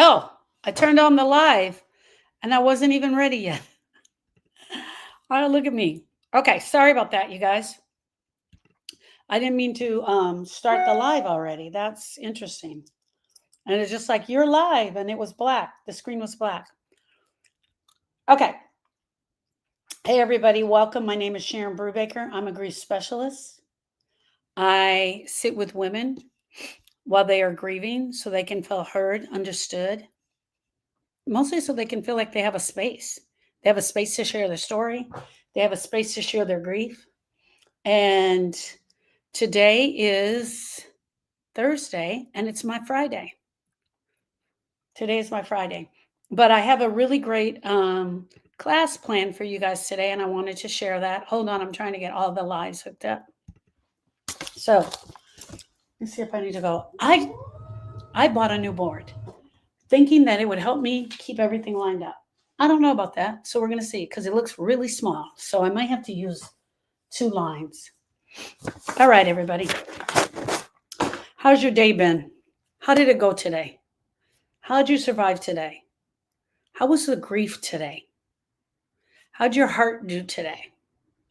Oh, I turned on the live and I wasn't even ready yet. Oh, look at me. Okay, sorry about that, you guys. I didn't mean to start the live already. That's interesting. And it's just like, you're live, and it was black. The screen was black. Okay. Hey, everybody. Welcome. My name is Sharon Brubaker. I'm a grief specialist. I sit with women while they are grieving so they can feel heard, understood, mostly so they can feel like they have a space. They have a space to share their story. They have a space to share their grief. And today is Thursday, and it's my Friday. Today is my Friday. But I have a really great class planned for you guys today, and I wanted to share that. Hold on, I'm trying to get all the lives hooked up. So let's see if I need to go. I bought a new board, thinking that it would help me keep everything lined up. I don't know about that, so we're going to see, because it looks really small. So I might have to use 2 lines. All right, everybody. How's your day been? How did it go today? How did you survive today? How was the grief today? How'd your heart do today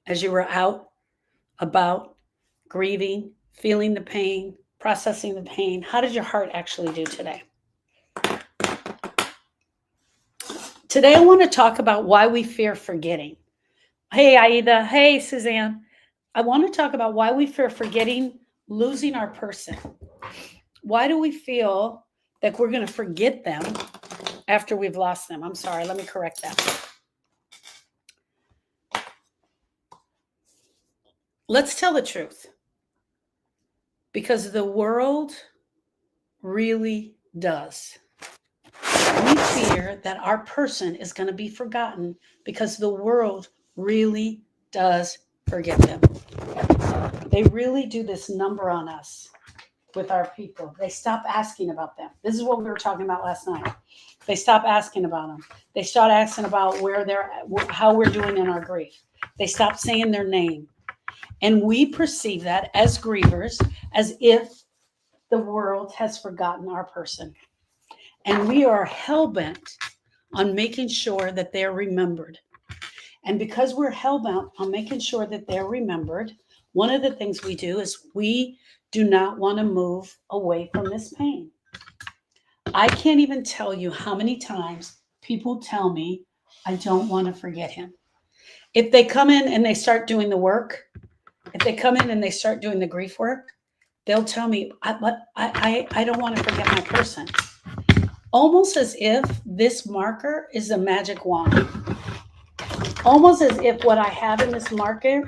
as you were out, about, grieving, feeling the pain, processing the pain? How did your heart actually do today? Today, I want to talk about why we fear forgetting. Hey, Aida. Hey, Suzanne. I want to talk about why we fear forgetting, losing our person. Why do we feel that we're going to forget them after we've lost them? I'm sorry, let me correct that. Let's tell the truth. Because the world really does. We fear that our person is going to be forgotten because the world really does forget them. They really do this number on us with our people. They stop asking about them. This is what we were talking about last night. They stop asking about them. They start asking about where they're, how we're doing in our grief. They stop saying their name. And we perceive that as grievers, as if the world has forgotten our person. And we are hell-bent on making sure that they're remembered. And because we're hell-bent on making sure that they're remembered, one of the things we do is we do not want to move away from this pain. I can't even tell you how many times people tell me, I don't want to forget him. If they come in and they start doing the work, if they come in and they start doing the grief work, they'll tell me, I don't want to forget my person. Almost as if this marker is a magic wand. Almost as if what I have in this marker,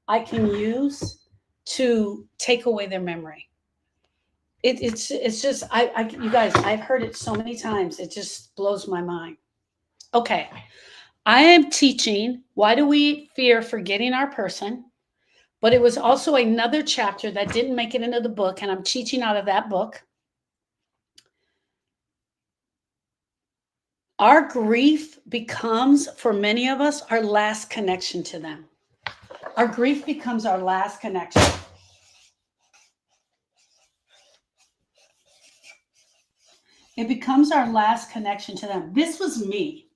I can use to take away their memory. It's just, you guys, I've heard it so many times. It just blows my mind. Okay. I am teaching, why do we fear forgetting our person? But it was also another chapter that didn't make it into the book, and I'm teaching out of that book. Our grief becomes, for many of us, our last connection to them. Our grief becomes our last connection. It becomes our last connection to them. This was me.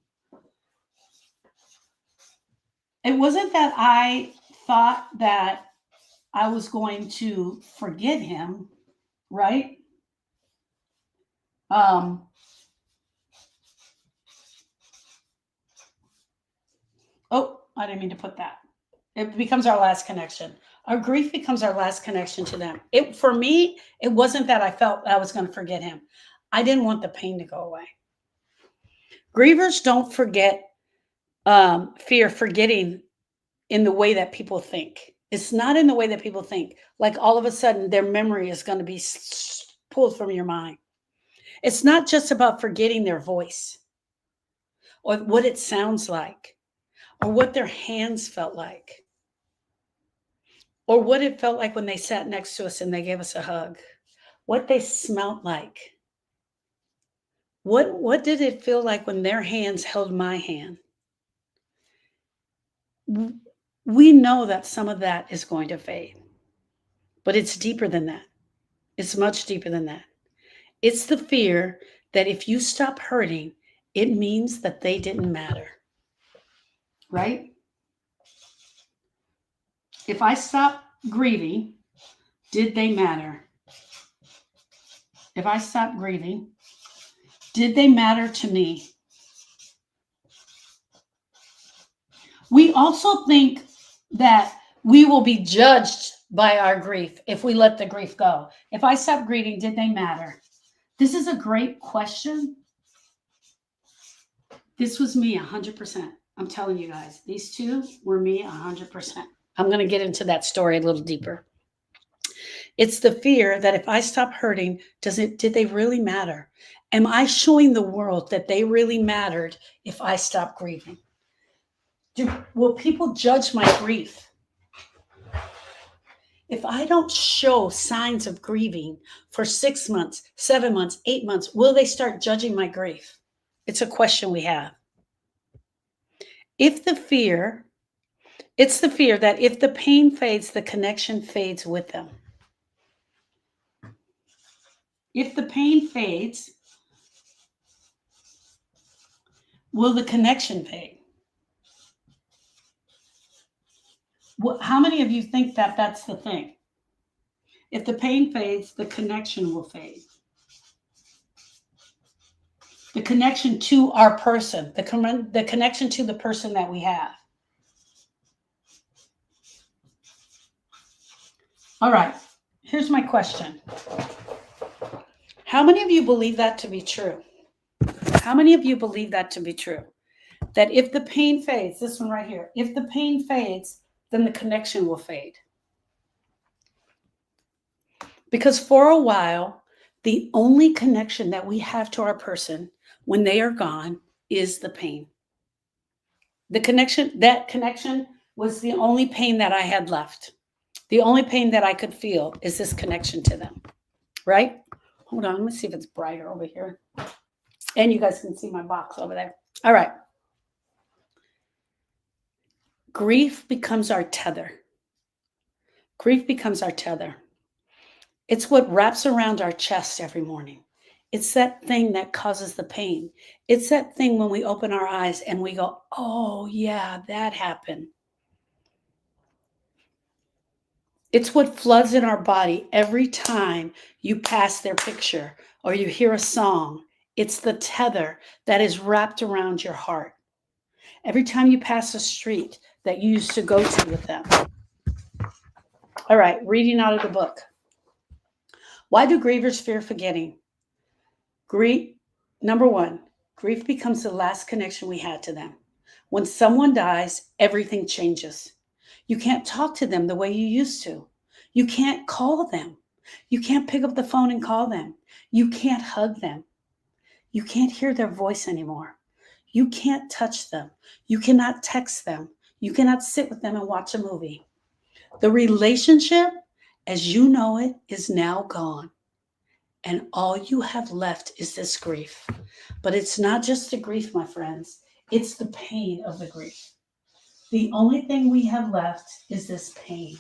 It wasn't that I thought that I was going to forget him, right? Oh, I didn't mean to put that. It becomes our last connection. Our grief becomes our last connection to them. For me, it wasn't that I felt I was going to forget him. I didn't want the pain to go away. Grievers don't fear forgetting in the way that people think. It's not in the way that people think. Like all of a sudden, their memory is going to be pulled from your mind. It's not just about forgetting their voice or what it sounds like or what their hands felt like or what it felt like when they sat next to us and they gave us a hug, what they smelled like. What did it feel like when their hands held my hand? We know that some of that is going to fade, but it's deeper than that. It's much deeper than that. It's the fear that if you stop hurting, it means that they didn't matter, right? If I stop grieving, did they matter? If I stop grieving, did they matter to me? We also think that we will be judged by our grief if we let the grief go. If I stop grieving, did they matter? This is a great question. This was me 100%. I'm telling you guys, these two were me 100%. I'm going to get into that story a little deeper. It's the fear that if I stop hurting, did they really matter? Am I showing the world that they really mattered if I stop grieving? Will people judge my grief? If I don't show signs of grieving for 6 months, 7 months, 8 months, will they start judging my grief? It's a question we have. It's the fear that if the pain fades, the connection fades with them. If the pain fades, will the connection fade? How many of you think that that's the thing? If the pain fades, the connection will fade. The connection to our person, the connection to the person that we have. All right, here's my question. How many of you believe that to be true? How many of you believe that to be true? That if the pain fades, this one right here, if the pain fades, then the connection will fade. Because for a while, the only connection that we have to our person when they are gone is the pain. That connection was the only pain that I had left. The only pain that I could feel is this connection to them, right? Hold on, let me see if it's brighter over here. And you guys can see my box over there. All right. Grief becomes our tether. Grief becomes our tether. It's what wraps around our chest every morning. It's that thing that causes the pain. It's that thing when we open our eyes and we go, oh, yeah, that happened. It's what floods in our body every time you pass their picture or you hear a song. It's the tether that is wrapped around your heart. Every time you pass a street that you used to go to with them. All right, reading out of the book. Why do grievers fear forgetting? Number one, grief becomes the last connection we had to them. When someone dies, everything changes. You can't talk to them the way you used to. You can't call them. You can't pick up the phone and call them. You can't hug them. You can't hear their voice anymore. You can't touch them. You cannot text them. You cannot sit with them and watch a movie. The relationship, as you know it, is now gone. And all you have left is this grief. But it's not just the grief, my friends. It's the pain of the grief. The only thing we have left is this pain,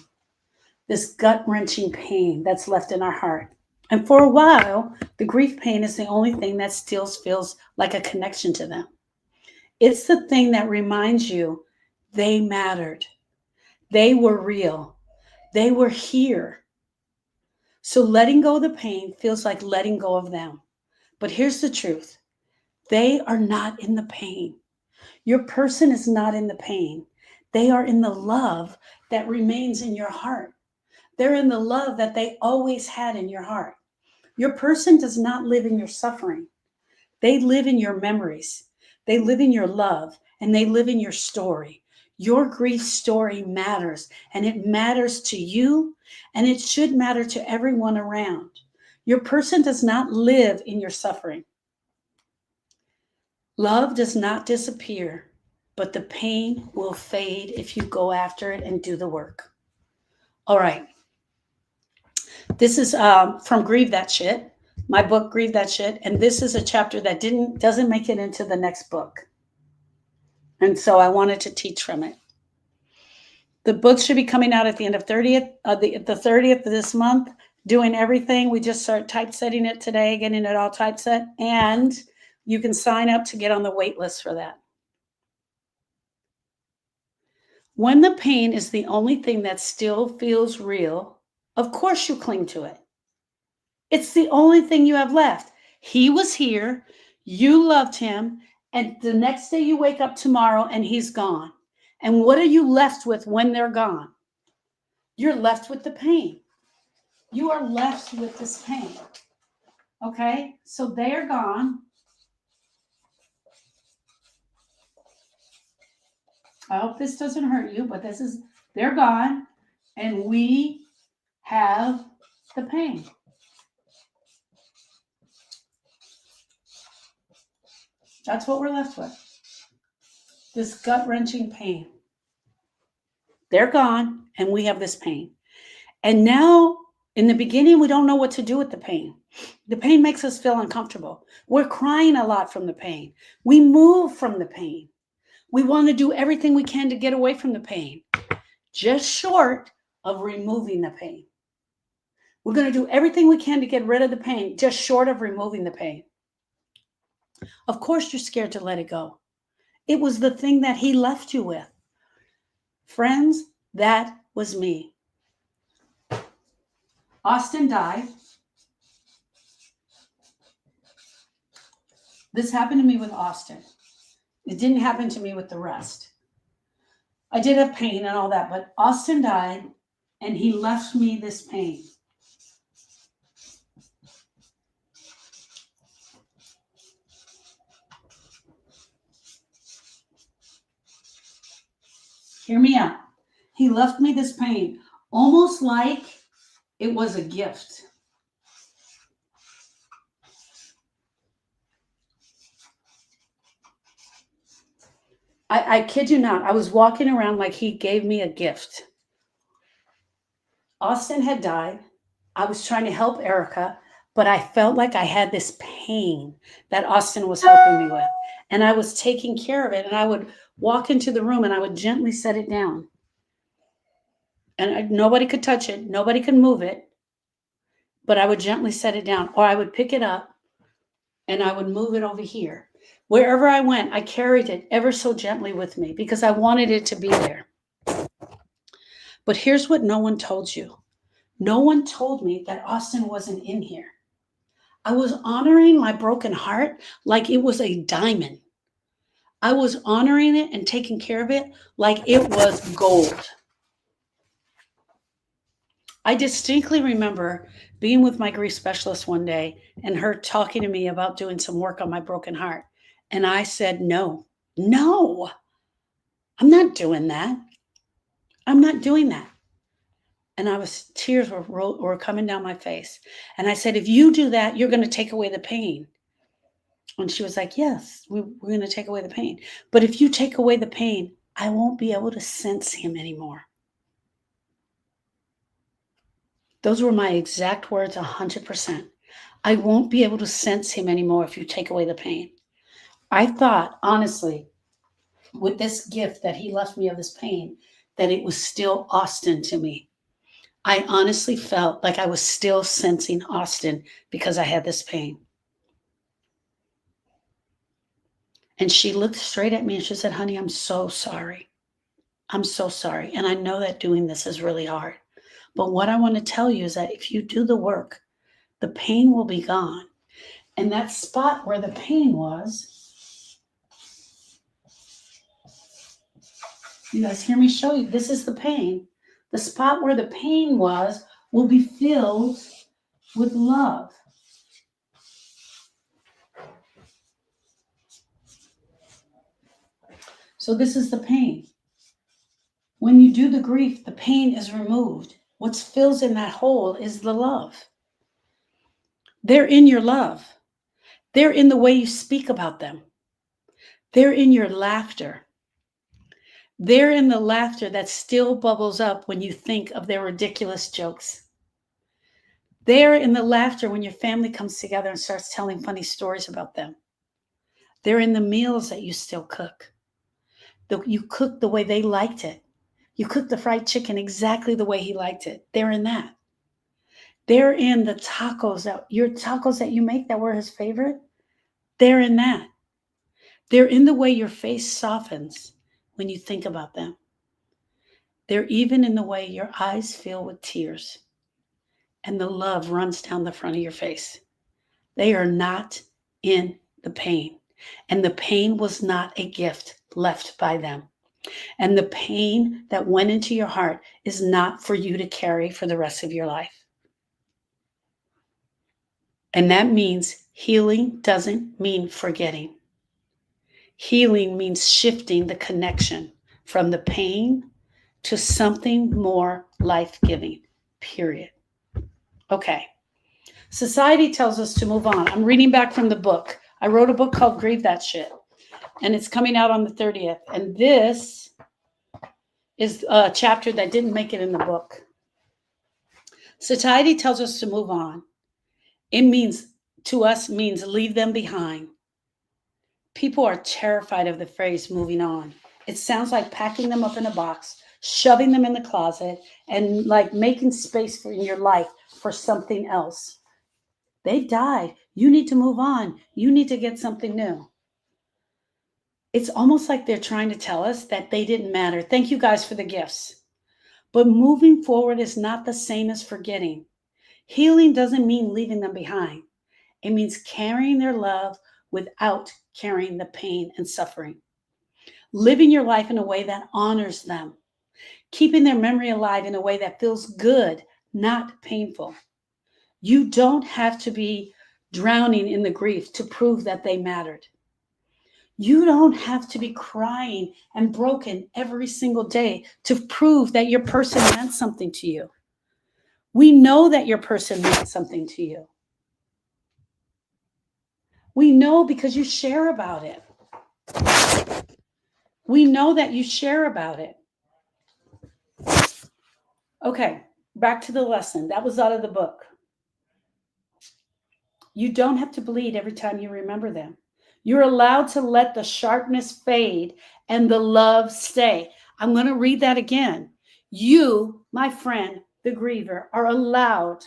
this gut-wrenching pain that's left in our heart. And for a while, the grief pain is the only thing that still feels like a connection to them. It's the thing that reminds you they mattered. They were real. They were here. So letting go of the pain feels like letting go of them. But here's the truth. They are not in the pain. Your person is not in the pain. They are in the love that remains in your heart. They're in the love that they always had in your heart. Your person does not live in your suffering. They live in your memories. They live in your love, and they live in your story. Your grief story matters, and it matters to you, and it should matter to everyone around. Your person does not live in your suffering. Love does not disappear, but the pain will fade if you go after it and do the work. All right. This is from Grieve That Shit, my book, Grieve That Shit. And this is a chapter that doesn't make it into the next book. And so I wanted to teach from it. The book should be coming out at the end of the 30th of this month. doing everything. We just start typesetting it today, getting it all typeset, and you can sign up to get on the wait list for that. When the pain is the only thing that still feels real, of course you cling to it. It's the only thing you have left. He was here, you loved him, and the next day you wake up tomorrow and he's gone. And what are you left with when they're gone? You're left with the pain. You are left with this pain. Okay? So they are gone. I hope this doesn't hurt you, but they're gone, and we have the pain. That's what we're left with. This gut-wrenching pain. They're gone, and we have this pain. And now, in the beginning, we don't know what to do with the pain. The pain makes us feel uncomfortable. We're crying a lot from the pain. We move from the pain. We want to do everything we can to get away from the pain, just short of removing the pain. We're going to do everything we can to get rid of the pain, just short of removing the pain. Of course, you're scared to let it go. It was the thing that he left you with. Friends, that was me. Austin died. This happened to me with Austin. It didn't happen to me with the rest. I did have pain and all that, but Austin died and he left me this pain. Hear me out. He left me this pain, almost like it was a gift. I kid you not, I was walking around like he gave me a gift. Austin had died. I was trying to help Erica, but I felt like I had this pain that Austin was helping me with. And I was taking care of it. And I would walk into the room and I would gently set it down. And nobody could touch it. Nobody could move it. But I would gently set it down. Or I would pick it up and I would move it over here. Wherever I went, I carried it ever so gently with me because I wanted it to be there. But here's what no one told you. No one told me that Austin wasn't in here. I was honoring my broken heart like it was a diamond. I was honoring it and taking care of it like it was gold. I distinctly remember being with my grief specialist one day and her talking to me about doing some work on my broken heart. And I said, no, I'm not doing that. I'm not doing that. And tears were coming down my face. And I said, if you do that, you're going to take away the pain. And she was like, yes, we're going to take away the pain. But if you take away the pain, I won't be able to sense him anymore. Those were my exact words, 100%. I won't be able to sense him anymore if you take away the pain. I thought, honestly, with this gift that he left me of this pain, that it was still Austin to me. I honestly felt like I was still sensing Austin because I had this pain. And she looked straight at me and she said, honey, I'm so sorry. I'm so sorry. And I know that doing this is really hard. But what I want to tell you is that if you do the work, the pain will be gone. And that spot where the pain was, you guys hear me show you, this is the pain. The spot where the pain was will be filled with love. So this is the pain. When you do the grief, the pain is removed. What fills in that hole is the love. They're in your love. They're in the way you speak about them. They're in your laughter. They're in the laughter that still bubbles up when you think of their ridiculous jokes. They're in the laughter when your family comes together and starts telling funny stories about them. They're in the meals that you still cook. You cook the way they liked it. You cook the fried chicken exactly the way he liked it. They're in that. They're in the tacos that you make that were his favorite. They're in that. They're in the way your face softens when you think about them. They're even in the way your eyes fill with tears and the love runs down the front of your face. They are not in the pain. And the pain was not a gift left by them. And the pain that went into your heart is not for you to carry for the rest of your life. And that means healing doesn't mean forgetting. Healing means shifting the connection from the pain to something more life-giving, period. Okay. Society tells us to move on. I'm reading back from the book. I wrote a book called Grieve That Shit, and it's coming out on the 30th. And this is a chapter that didn't make it in the book. Society tells us to move on. It means, to us, means leave them behind. People are terrified of the phrase moving on. It sounds like packing them up in a box, shoving them in the closet, and like making space in your life for something else. They died. You need to move on. You need to get something new. It's almost like they're trying to tell us that they didn't matter. Thank you guys for the gifts. But moving forward is not the same as forgetting. Healing doesn't mean leaving them behind. It means carrying their love without carrying the pain and suffering. Living your life in a way that honors them. Keeping their memory alive in a way that feels good, not painful. You don't have to be drowning in the grief to prove that they mattered. You don't have to be crying and broken every single day to prove that your person meant something to you. We know that your person meant something to you. We know because you share about it. We know that you share about it. Okay, back to the lesson. That was out of the book. You don't have to bleed every time you remember them. You're allowed to let the sharpness fade and the love stay. I'm going to read that again. You, my friend, the griever, are allowed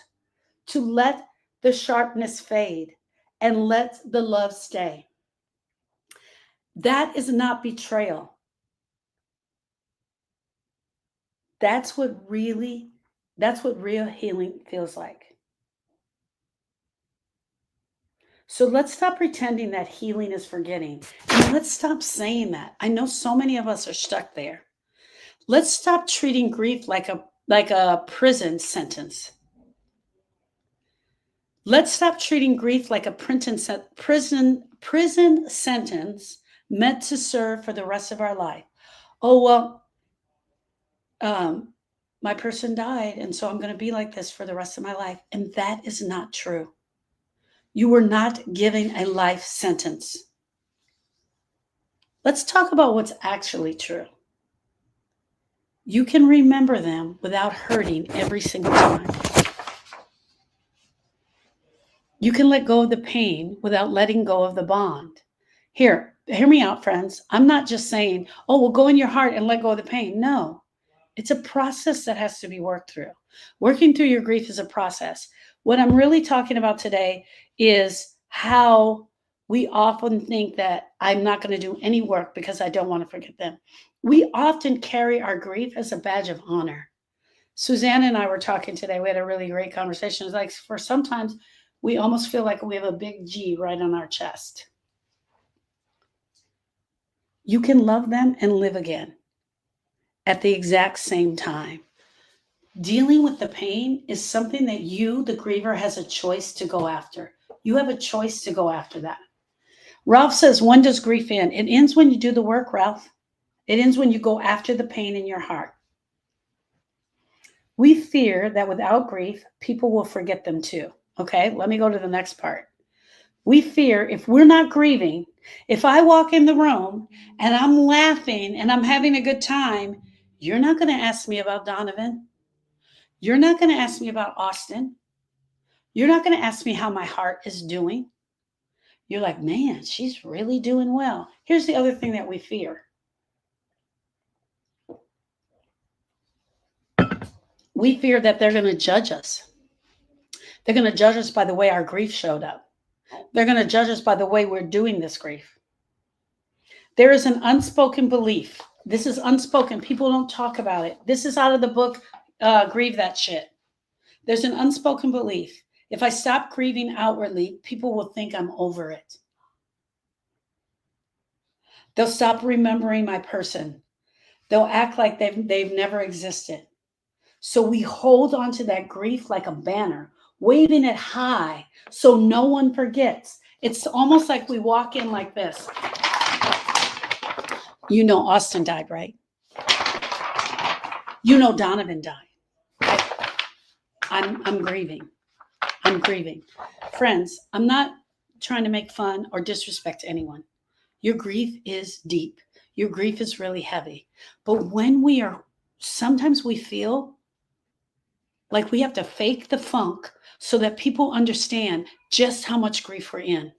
to let the sharpness fade and let the love stay. That is not betrayal. That's what real healing feels like. So let's stop pretending that healing is forgetting. And let's stop saying that. I know so many of us are stuck there. Let's stop treating grief like a prison sentence. Let's stop treating grief like a prison sentence meant to serve for the rest of our life. Oh, well, my person died, and so I'm going to be like this for the rest of my life. And that is not true. You were not given a life sentence. Let's talk about what's actually true. You can remember them without hurting every single time. You can let go of the pain without letting go of the bond. Here, hear me out, friends. I'm not just saying, oh, well, go in your heart and let go of the pain. No, it's a process that has to be worked through. Working through your grief is a process. What I'm really talking about today is how we often think that I'm not going to do any work because I don't want to forget them. We often carry our grief as a badge of honor. Suzanne and I were talking today. We had a really great conversation. It's like for sometimes we almost feel like we have a big G right on our chest. You can love them and live again at the exact same time. Dealing with the pain is something that you, the griever, has a choice to go after. You have a choice to go after that. Ralph says, when does grief end? It ends when you do the work, Ralph. It ends when you go after the pain in your heart. We fear that without grief, people will forget them too. Okay, let me go to the next part. We fear if we're not grieving, if I walk in the room and I'm laughing and I'm having a good time, you're not going to ask me about Donovan. You're not going to ask me about Austin. You're not going to ask me how my heart is doing. You're like, man, she's really doing well. Here's the other thing that we fear. We fear that they're going to judge us. They're going to judge us by the way our grief showed up. They're going to judge us by the way we're doing this grief. There is an unspoken belief. This is unspoken. People don't talk about it. This is out of the book, Grieve That Shit. There's an unspoken belief. If I stop grieving outwardly, people will think I'm over it. They'll stop remembering my person. They'll act like they've never existed. So we hold on to that grief like a banner, waving it high so no one forgets. It's almost like we walk in like this. You know Austin died, right? You know Donovan died. I'm grieving. I'm grieving. Friends, I'm not trying to make fun or disrespect anyone. Your grief is deep. Your grief is really heavy. But when sometimes we feel like we have to fake the funk so that people understand just how much grief we're in.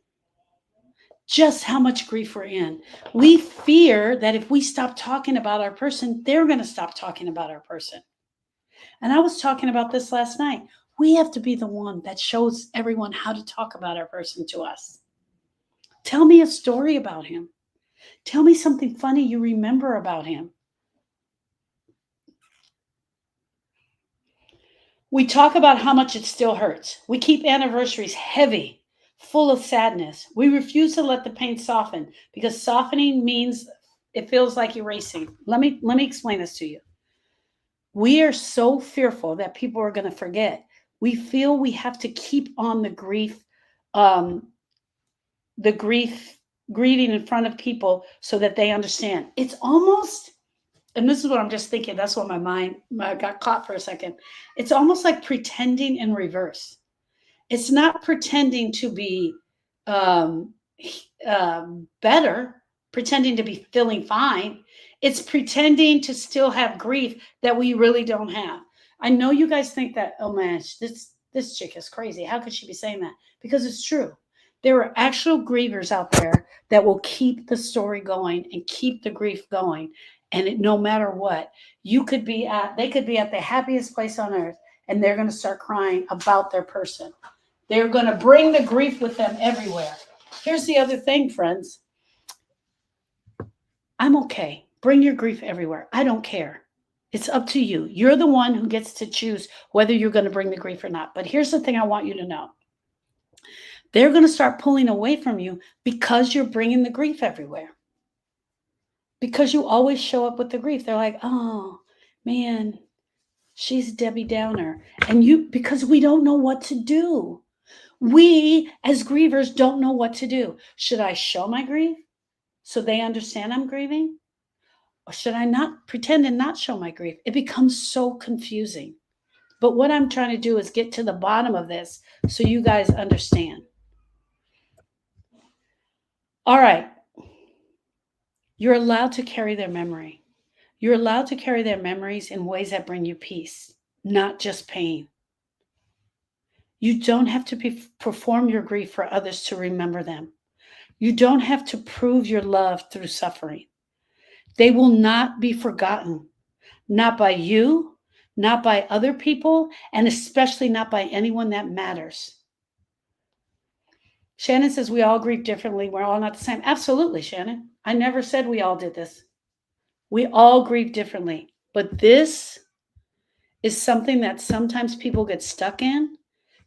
Just how much grief we're in. We fear that if we stop talking about our person, they're going to stop talking about our person. And I was talking about this last night. We have to be the one that shows everyone how to talk about our person to us. Tell me a story about him. Tell me something funny you remember about him. We talk about how much it still hurts. We keep anniversaries heavy, full of sadness. We refuse to let the pain soften because softening means it feels like erasing. Let me explain this to you. We are so fearful that people are going to forget. We feel we have to keep on the grief grieving in front of people so that they understand. It's almost, and this is what I'm just thinking, that's what my mind got caught for a second. It's almost like pretending in reverse. It's not pretending to be better, pretending to be feeling fine. It's pretending to still have grief that we really don't have. I know you guys think that, oh man, this chick is crazy. How could she be saying that? Because it's true. There are actual grievers out there that will keep the story going and keep the grief going. And no matter what, they could be at the happiest place on earth, and they're going to start crying about their person. They're going to bring the grief with them everywhere. Here's the other thing, friends. I'm okay. Bring your grief everywhere. I don't care. It's up to you. You're the one who gets to choose whether you're going to bring the grief or not. But here's the thing I want you to know. They're going to start pulling away from you because you're bringing the grief everywhere. Because you always show up with the grief. They're like, oh, man, she's Debbie Downer. And because we don't know what to do. We, as grievers, don't know what to do. Should I show my grief so they understand I'm grieving? Or should I not pretend and not show my grief? It becomes so confusing. But what I'm trying to do is get to the bottom of this so you guys understand. All right. You're allowed to carry their memory. You're allowed to carry their memories in ways that bring you peace, not just pain. You don't have to perform your grief for others to remember them. You don't have to prove your love through suffering. They will not be forgotten, not by you, not by other people, and especially not by anyone that matters. Shannon says we all grieve differently. We're all not the same. Absolutely, Shannon. I never said we all did this. We all grieve differently. But this is something that sometimes people get stuck in.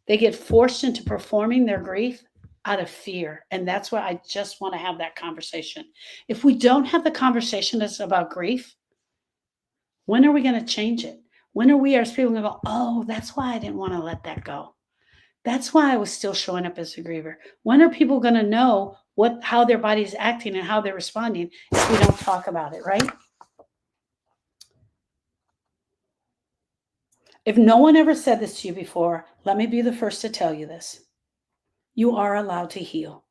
They get forced into performing their grief out of fear. And that's why I just want to have that conversation. If we don't have the conversation that's about grief, when are we going to change it? When are we as people going to go, oh, that's why I didn't want to let that go. That's why I was still showing up as a griever. When are people going to know how their body is acting and how they're responding if we don't talk about it, right? If no one ever said this to you before, let me be the first to tell you this. You are allowed to heal.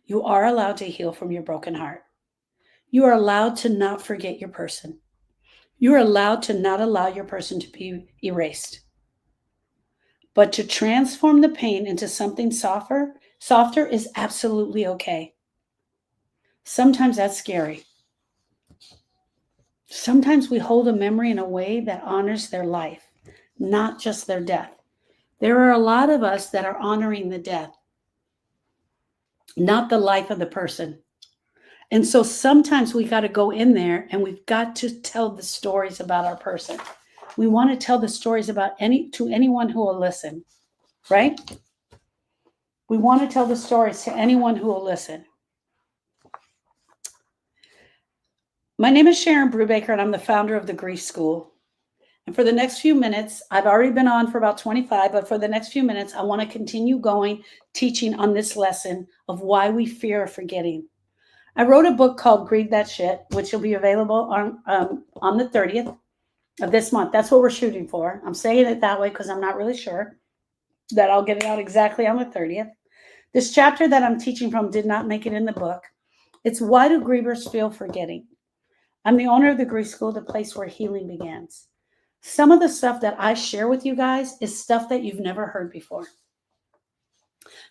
You are allowed to heal from your broken heart. You are allowed to not forget your person. You are allowed to not allow your person to be erased. But to transform the pain into something softer is absolutely okay. Sometimes that's scary. Sometimes we hold a memory in a way that honors their life, not just their death. There are a lot of us that are honoring the death, not the life of the person. And so sometimes we got to go in there and we've got to tell the stories about our person. We want to tell the stories about to anyone who will listen, right? We want to tell the stories to anyone who will listen. My name is Sharon Brubaker, and I'm the founder of the Grief School. And for the next few minutes, I've already been on for about 25, but for the next few minutes, I want to continue going, teaching on this lesson of why we fear forgetting. I wrote a book called Grieve That Shit, which will be available on the 30th of this month. That's what we're shooting for. I'm saying it that way because I'm not really sure that I'll get it out exactly on the 30th. This chapter that I'm teaching from did not make it in the book. It's Why Do Grievers Feel Forgetting? I'm the owner of the Grief School, the place where healing begins. Some of the stuff that I share with you guys is stuff that you've never heard before.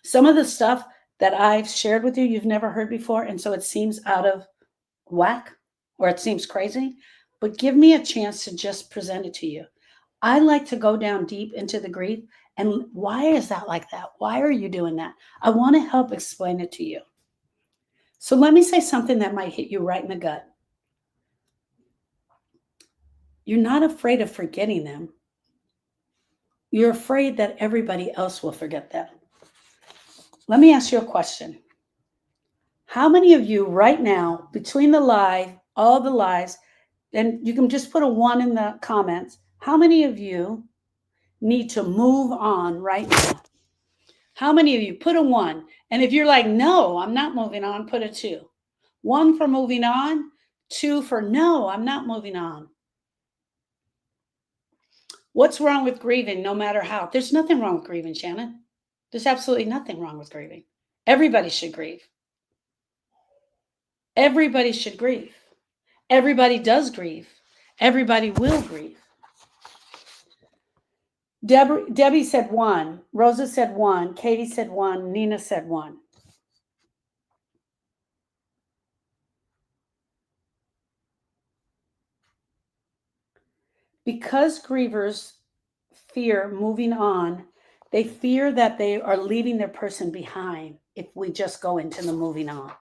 Some of the stuff that I've shared with you, you've never heard before, and so it seems out of whack or it seems crazy, but give me a chance to just present it to you. I like to go down deep into the grief, and why is that like that? Why are you doing that? I want to help explain it to you. So let me say something that might hit you right in the gut. You're not afraid of forgetting them. You're afraid that everybody else will forget them. Let me ask you a question. How many of you right now, between the lie, all the lies, and you can just put a 1 in the comments, how many of you need to move on right now? How many of you put a 1? And if you're like, no, I'm not moving on, put a 2. 1 for moving on, 2 for no, I'm not moving on. What's wrong with grieving no matter how? There's nothing wrong with grieving, Shannon. There's absolutely nothing wrong with grieving. Everybody should grieve. Everybody should grieve. Everybody does grieve. Everybody will grieve. Debbie said 1. Rosa said 1. Katie said 1. Nina said 1. Because grievers fear moving on, they fear that they are leaving their person behind if we just go into the moving on.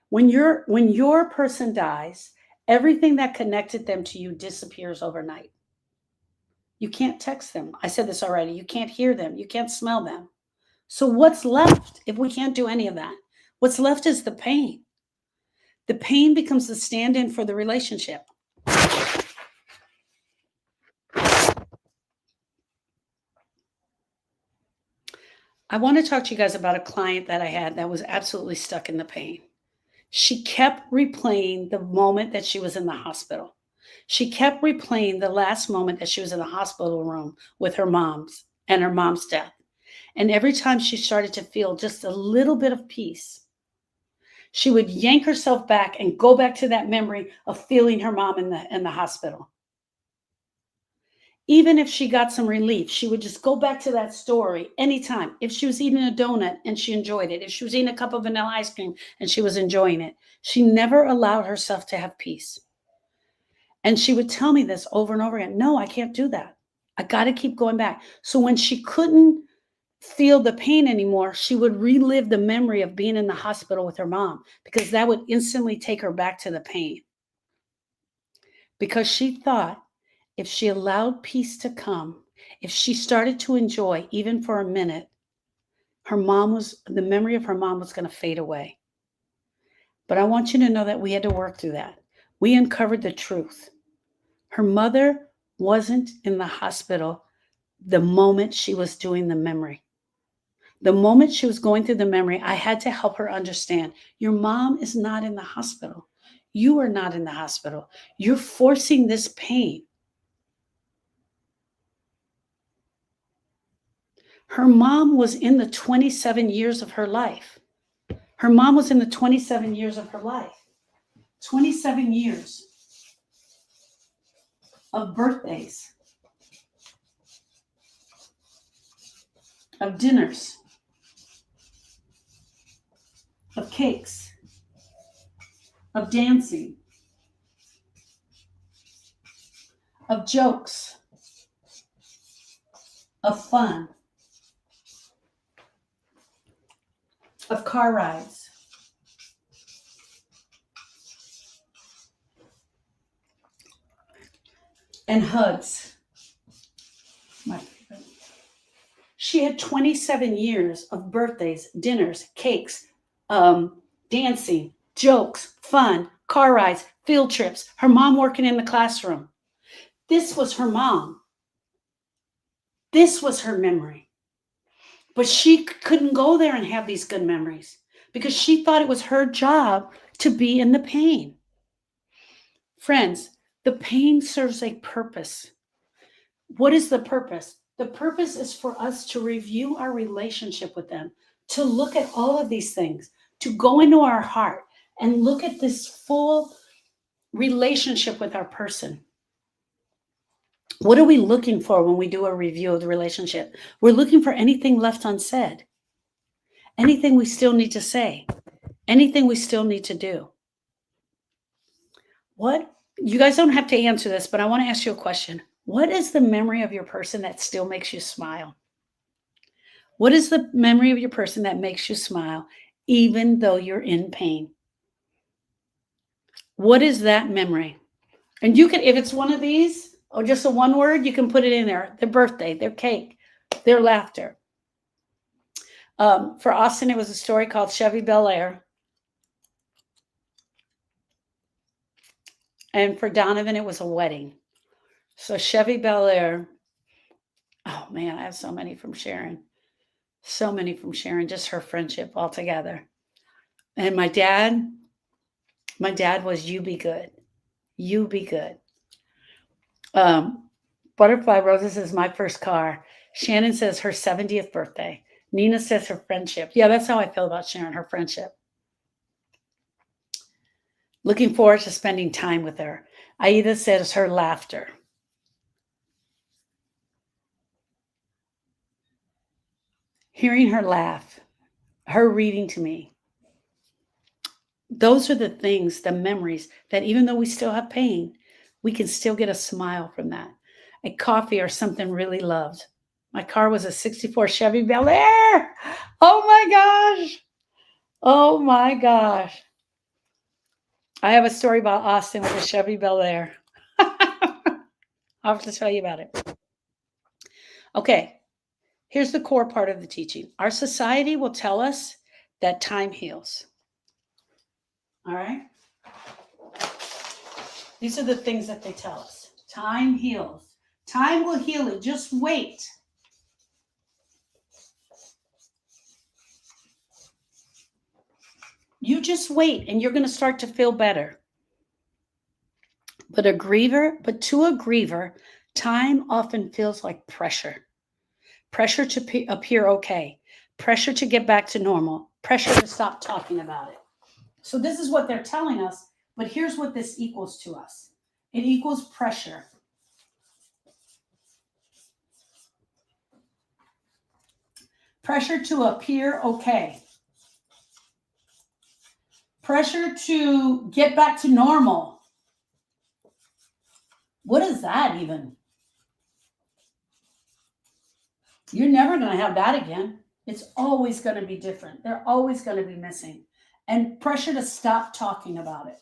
When your person dies, everything that connected them to you disappears overnight. You can't text them. I said this already. You can't hear them. You can't smell them. So what's left if we can't do any of that? What's left is the pain. The pain becomes the stand-in for the relationship. I want to talk to you guys about a client that I had that was absolutely stuck in the pain. She kept replaying the moment that she was in the hospital. She kept replaying the last moment that she was in the hospital room with her mom's and her mom's death. And every time she started to feel just a little bit of peace, she would yank herself back and go back to that memory of feeling her mom in the hospital. Even if she got some relief, she would just go back to that story anytime. If she was eating a donut and she enjoyed it, if she was eating a cup of vanilla ice cream and she was enjoying it, she never allowed herself to have peace. And she would tell me this over and over again. No, I can't do that. I got to keep going back. So when she couldn't feel the pain anymore, she would relive the memory of being in the hospital with her mom because that would instantly take her back to the pain. Because she thought if she allowed peace to come, if she started to enjoy even for a minute, the memory of her mom was going to fade away. But I want you to know that we had to work through that. We uncovered the truth. Her mother wasn't in the hospital the moment she was doing the memory. The moment she was going through the memory, I had to help her understand your mom is not in the hospital. You are not in the hospital. You're forcing this pain. Her mom was in the 27 years of her life. Her mom was in the 27 years of her life. 27 years of birthdays, of dinners, of cakes, of dancing, of jokes, of fun, of car rides, and hugs. My favorite. She had 27 years of birthdays, dinners, cakes, dancing, jokes, fun, car rides, field trips, her mom working in the classroom. This was her mom. This was her memory. But she couldn't go there and have these good memories because she thought it was her job to be in the pain. Friends, the pain serves a purpose. What is the purpose? The purpose is for us to review our relationship with them, to look at all of these things, to go into our heart and look at this full relationship with our person. What are we looking for when we do a review of the relationship? We're looking for anything left unsaid, anything we still need to say, anything we still need to do. What? You guys don't have to answer this, but I want to ask you a question. What is the memory of your person that still makes you smile? What is the memory of your person that makes you smile even though you're in pain? What is that memory? And you can, if it's one of these or just a one word, you can put it in there. Their birthday, their cake, their laughter. For Austin, it was a story called Chevy Bel Air. And for Donovan, it was a wedding. So Chevy Bel Air. Oh man, I have so many from Sharon. So many from Sharon, just her friendship altogether. And my dad was you be good. You be good. Butterfly Roses is my first car. Shannon says her 70th birthday. Nina says her friendship. Yeah, that's how I feel about Sharon, her friendship. Looking forward to spending time with her. Aida says her laughter. Hearing her laugh, her reading to me. Those are the things, the memories that even though we still have pain, we can still get a smile from that. A coffee or something really loved. My car was a 64 Chevy Bel Air. Oh my gosh. Oh my gosh. I have a story about Austin with a Chevy Bel Air. I'll have to tell you about it. Okay, here's the core part of the teaching. Our society will tell us that time heals. All right? These are the things that they tell us. Time heals. Time will heal it. Just wait. You just wait and you're going to start to feel better. But to a griever, time often feels like pressure. Pressure to appear okay. Pressure to get back to normal. Pressure to stop talking about it. So this is what they're telling us, but here's what this equals to us. It equals pressure. Pressure to appear okay. Pressure to get back to normal. What is that even? You're never going to have that again. It's always going to be different. They're always going to be missing. And pressure to stop talking about it.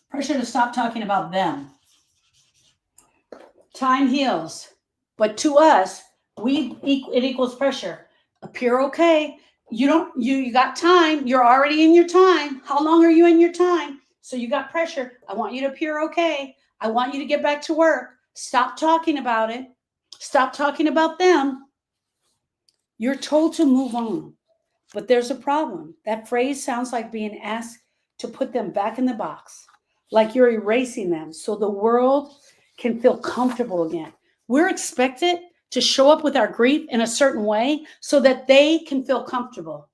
Pressure to stop talking about them. Time heals. But to us, it equals pressure. Appear okay. You got time. You're already in your time. How long are you in your time? So you got pressure. I want you to appear okay. I want you to get back to work. Stop talking about it. Stop talking about them. You're told to move on. But there's a problem. That phrase sounds like being asked to put them back in the box, like you're erasing them so the world can feel comfortable again. We're expected to show up with our grief in a certain way so that they can feel comfortable.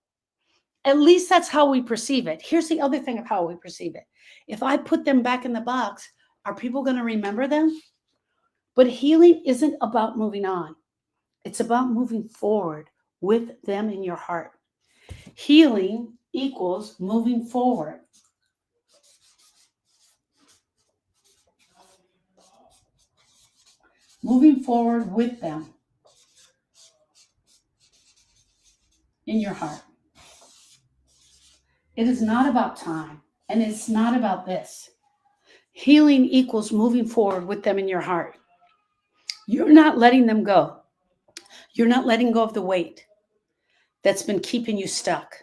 At least that's how we perceive it. Here's the other thing of how we perceive it. If I put them back in the box, are people going to remember them? But healing isn't about moving on. It's about moving forward with them in your heart. Healing equals moving forward. moving forward with them in your heart. It is not about time, and it's not about this. Healing equals moving forward with them in your heart. You're not letting them go. You're not letting go of the weight that's been keeping you stuck.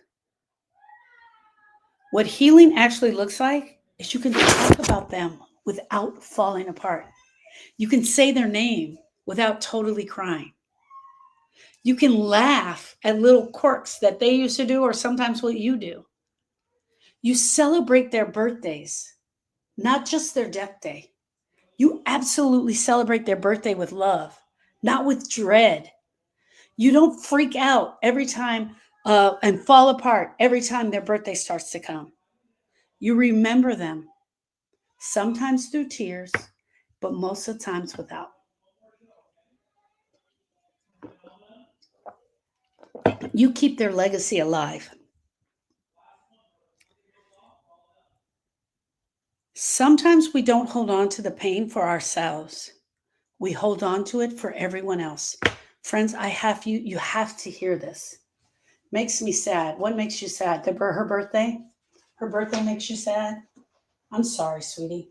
What healing actually looks like is you can talk about them without falling apart. You can say their name without totally crying. You can laugh at little quirks that they used to do or sometimes what you do. You celebrate their birthdays, not just their death day. You absolutely celebrate their birthday with love, not with dread. You don't freak out every time and fall apart every time their birthday starts to come. You remember them, sometimes through tears, but most of the times without. You keep their legacy alive. Sometimes we don't hold on to the pain for ourselves. We hold on to it for everyone else. Friends, you have to hear this. Makes me sad. What makes you sad? Her birthday? Her birthday makes you sad? I'm sorry, sweetie.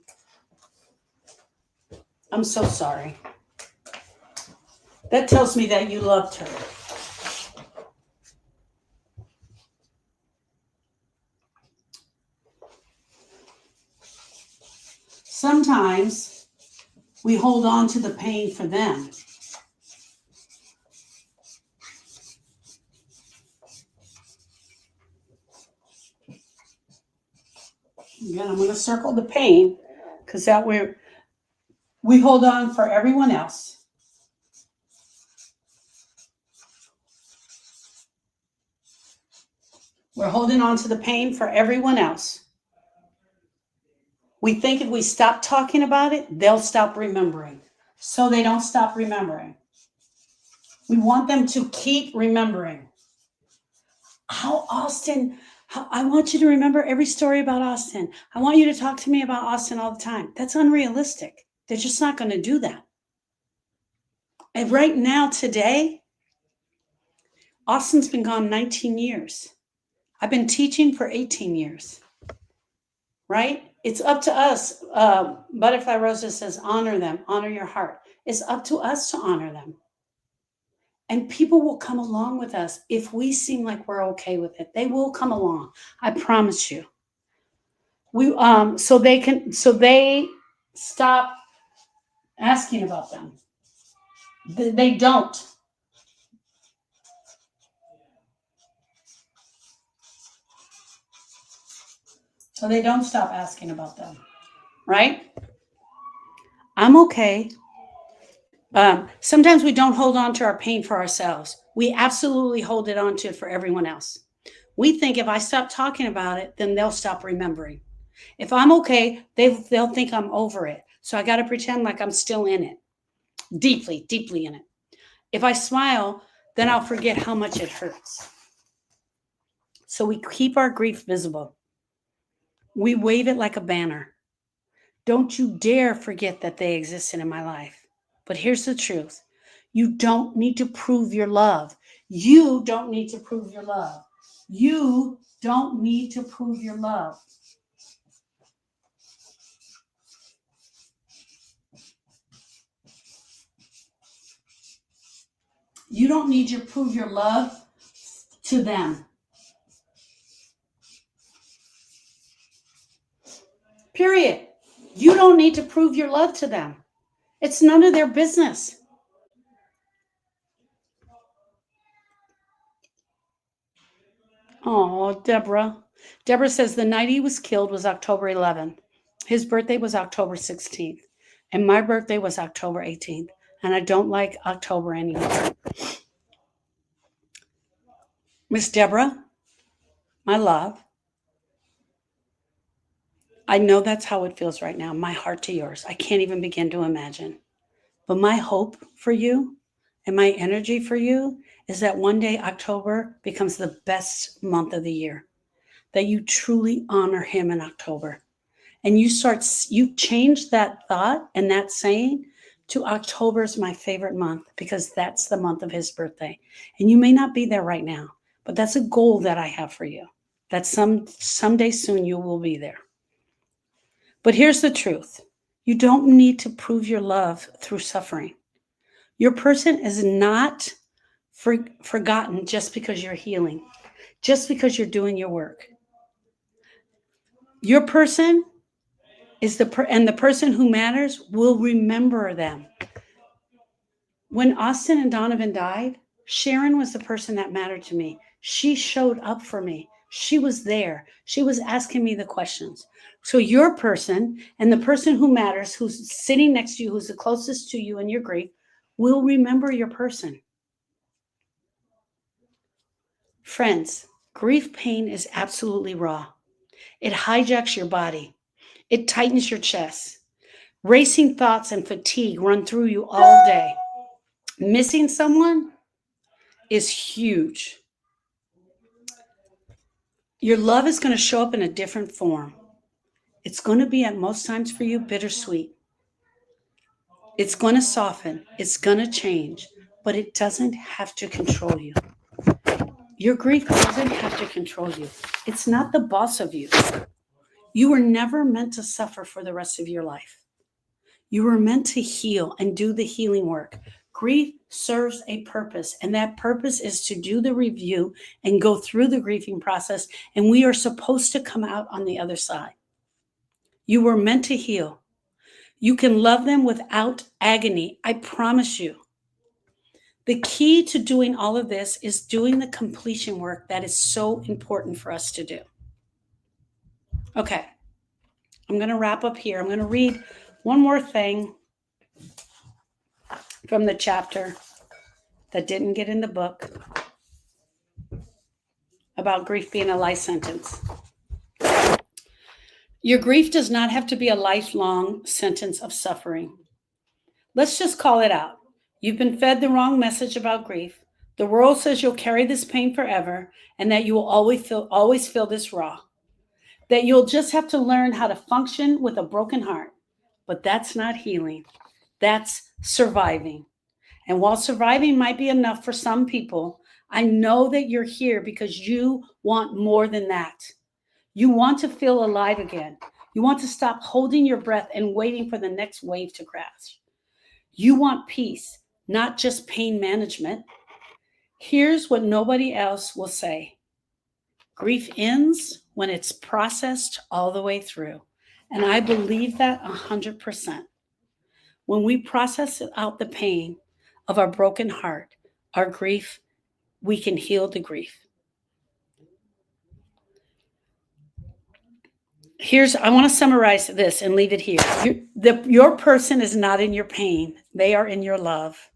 I'm so sorry. That tells me that you loved her. Sometimes we hold on to the pain for them. Again, I'm going to circle the pain because that way we hold on for everyone else. We're holding on to the pain for everyone else. We think if we stop talking about it, they'll stop remembering. So they don't stop remembering. We want them to keep remembering. I want you to remember every story about Austin. I want you to talk to me about Austin all the time. That's unrealistic. They're just not going to do that. And right now, today, Austin's been gone 19 years. I've been teaching for 18 years. Right? It's up to us. Butterfly Rosa says, honor them, honor your heart. It's up to us to honor them. And people will come along with us if we seem like we're okay with it. They will come along. I promise you. So they stop asking about them. They don't. So they don't stop asking about them. Right? I'm okay. Sometimes we don't hold on to our pain for ourselves. We absolutely hold it on to it for everyone else. We think if I stop talking about it, then they'll stop remembering. If I'm okay, they'll think I'm over it. So I got to pretend like I'm still in it, deeply, deeply in it. If I smile, then I'll forget how much it hurts. So we keep our grief visible. We wave it like a banner. Don't you dare forget that they existed in my life. But here's the truth. You don't need to prove your love. You don't need to prove your love. You don't need to prove your love. You don't need to prove your love to them. Period. You don't need to prove your love to them. It's none of their business. Oh, Deborah. Deborah says the night he was killed was October 11th. His birthday was October 16th. And my birthday was October 18th. And I don't like October anymore. Miss Deborah, my love, I know that's how it feels right now. My heart to yours. I can't even begin to imagine. But my hope for you and my energy for you is that one day October becomes the best month of the year. That you truly honor him in October. And you change that thought and that saying to October is my favorite month because that's the month of his birthday. And you may not be there right now, but that's a goal that I have for you. That someday soon you will be there. But here's the truth. You don't need to prove your love through suffering. Your person is not forgotten just because you're healing, just because you're doing your work. Your person is and the person who matters will remember them. When Austin and Donovan died, Sharon was the person that mattered to me. She showed up for me. She was there. She was asking me the questions. So your person and the person who matters, who's sitting next to you, who's the closest to you in your grief, will remember your person. Friends, grief pain is absolutely raw. It hijacks your body. It tightens your chest. Racing thoughts and fatigue run through you all day. Missing someone is huge. Your love is going to show up in a different form. It's going to be at most times for you bittersweet. It's going to soften. It's going to change, but it doesn't have to control you. Your grief doesn't have to control you. It's not the boss of you. You were never meant to suffer for the rest of your life. You were meant to heal and do the healing work. Grief serves a purpose, and that purpose is to do the review and go through the grieving process, and we are supposed to come out on the other side. You were meant to heal. You can love them without agony. I promise you. The key to doing all of this is doing the completion work that is so important for us to do. Okay, I'm going to wrap up here. I'm going to read one more thing from the chapter that didn't get in the book about grief being a life sentence. Your grief does not have to be a lifelong sentence of suffering. Let's just call it out. You've been fed the wrong message about grief. The world says you'll carry this pain forever and that you will always feel this raw. That you'll just have to learn how to function with a broken heart. But that's not healing. That's surviving. And while surviving might be enough for some people, I know that you're here because you want more than that. You want to feel alive again. You want to stop holding your breath and waiting for the next wave to crash. You want peace, not just pain management. Here's what nobody else will say. Grief ends when it's processed all the way through. And I believe that 100%. When we process out the pain of our broken heart, our grief, we can heal the grief. I want to summarize this and leave it here. Your person is not in your pain. They are in your love.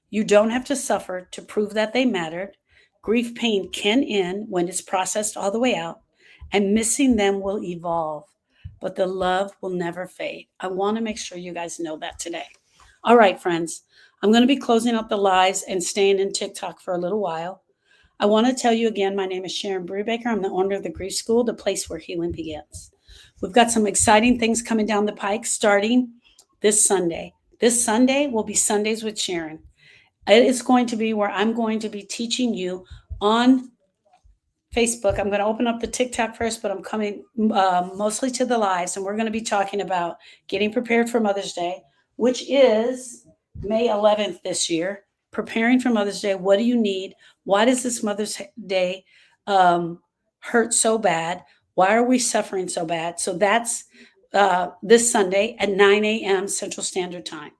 You don't have to suffer to prove that they mattered. Grief pain can end when it's processed all the way out, and missing them will evolve, but the love will never fade. I want to make sure you guys know that today. All right, friends, I'm going to be closing up the lives and staying in TikTok for a little while. I want to tell you again, my name is Sharon Brubaker. I'm the owner of the Grief School, the place where healing begins. We've got some exciting things coming down the pike starting this Sunday. This Sunday will be Sundays with Sharon. It is going to be where I'm going to be teaching you on Facebook. I'm going to open up the TikTok first, but I'm coming mostly to the lives, and we're going to be talking about getting prepared for Mother's Day, which is May 11th this year. Preparing for Mother's Day. What do you need? Why does this Mother's Day hurt so bad? Why are we suffering so bad? So that's this Sunday at 9 a.m. Central Standard Time.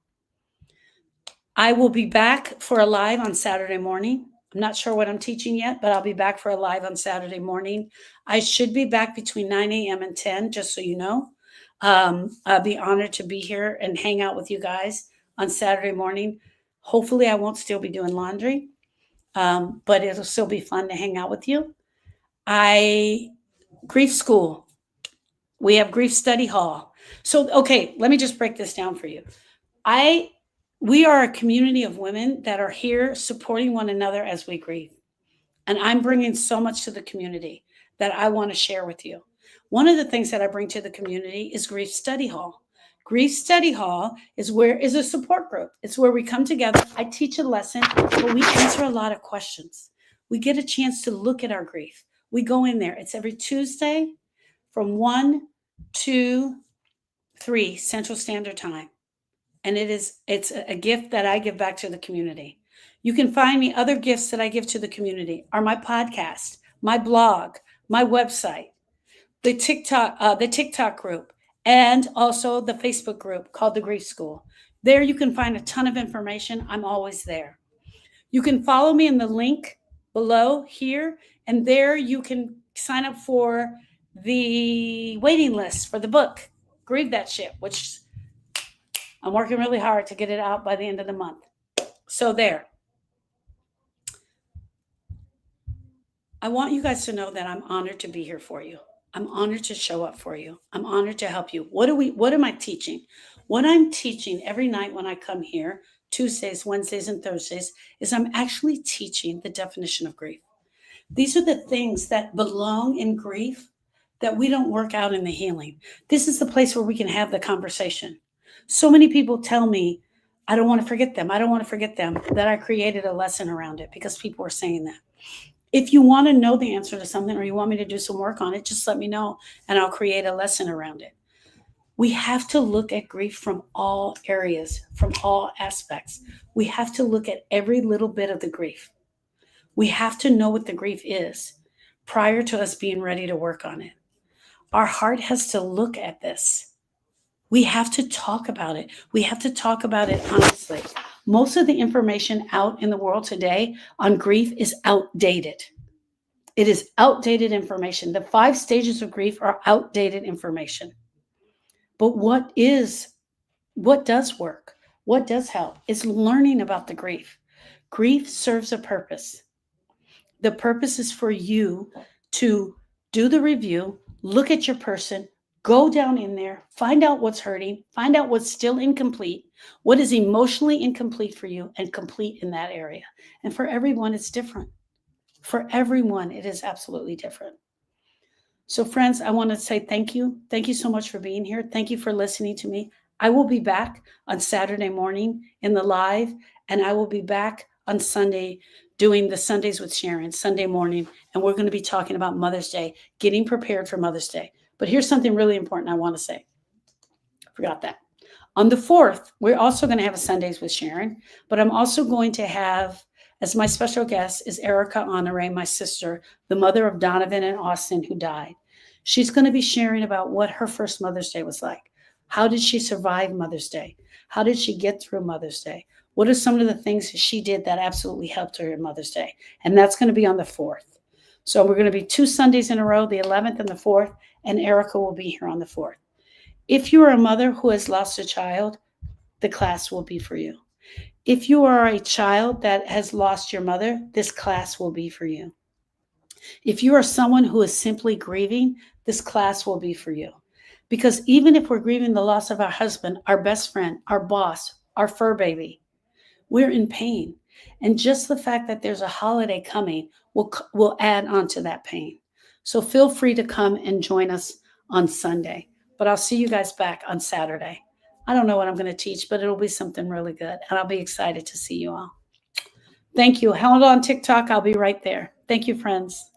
I will be back for a live on Saturday morning. I'm not sure what I'm teaching yet, but I'll be back for a live on Saturday morning. I should be back between 9 a.m. and 10, just so you know. I'll be honored to be here and hang out with you guys on Saturday morning. Hopefully, I won't still be doing laundry, but it'll still be fun to hang out with you. Grief School. We have Grief Study Hall. So, okay, let me just break this down for you. We are a community of women that are here supporting one another as we grieve. And I'm bringing so much to the community that I want to share with you. One of the things that I bring to the community is Grief Study Hall. Grief Study Hall is a support group. It's where we come together. I teach a lesson, but we answer a lot of questions. We get a chance to look at our grief. We go in there. It's every Tuesday from 1 to 3 Central Standard Time. And it's a gift that I give back to the community. You can find me. Other gifts that I give to the community are my podcast, my blog, my website, the TikTok group, and also the Facebook group called the Grief School. There you can find a ton of information. I'm always there. You can follow me in the link below here, and there you can sign up for the waiting list for the book, Grieve That Shit, which I'm working really hard to get it out by the end of the month. So there. I want you guys to know that I'm honored to be here for you. I'm honored to show up for you. I'm honored to help you. What am I teaching? What I'm teaching every night when I come here, Tuesdays, Wednesdays, and Thursdays, is I'm actually teaching the definition of grief. These are the things that belong in grief that we don't work out in the healing. This is the place where we can have the conversation. So many people tell me, I don't want to forget them. I don't want to forget them, that I created a lesson around it because people are saying that. If you want to know the answer to something or you want me to do some work on it, just let me know and I'll create a lesson around it. We have to look at grief from all areas, from all aspects. We have to look at every little bit of the grief. We have to know what the grief is prior to us being ready to work on it. Our heart has to look at this. We have to talk about it. We have to talk about it honestly. Most of the information out in the world today on grief is outdated. It is outdated information. The 5 stages of grief are outdated information. But what does work? What does help? Is learning about the grief. Grief serves a purpose. The purpose is for you to do the review, look at your person, go down in there, find out what's hurting, find out what's still incomplete, what is emotionally incomplete for you, and complete in that area. And for everyone, it's different. For everyone, it is absolutely different. So friends, I want to say thank you. Thank you so much for being here. Thank you for listening to me. I will be back on Saturday morning in the live, and I will be back on Sunday doing the Sundays with Sharon, Sunday morning, and we're going to be talking about Mother's Day, getting prepared for Mother's Day. But here's something really important I want to say. I forgot that. On the 4th, we're also going to have a Sundays with Sharon, but I'm also going to have, as my special guest, is Erica Honore, my sister, the mother of Donovan and Austin, who died. She's going to be sharing about what her first Mother's Day was like. How did she survive Mother's Day? How did she get through Mother's Day? What are some of the things that she did that absolutely helped her in Mother's Day? And that's going to be on the 4th. So we're going to be 2 Sundays in a row, the 11th and the 4th, and Erica will be here on the 4th. If you are a mother who has lost a child, the class will be for you. If you are a child that has lost your mother, this class will be for you. If you are someone who is simply grieving, this class will be for you. Because even if we're grieving the loss of our husband, our best friend, our boss, our fur baby, we're in pain. And just the fact that there's a holiday coming will add on to that pain. So feel free to come and join us on Sunday. But I'll see you guys back on Saturday. I don't know what I'm going to teach, but it'll be something really good. And I'll be excited to see you all. Thank you. Hold on TikTok. I'll be right there. Thank you, friends.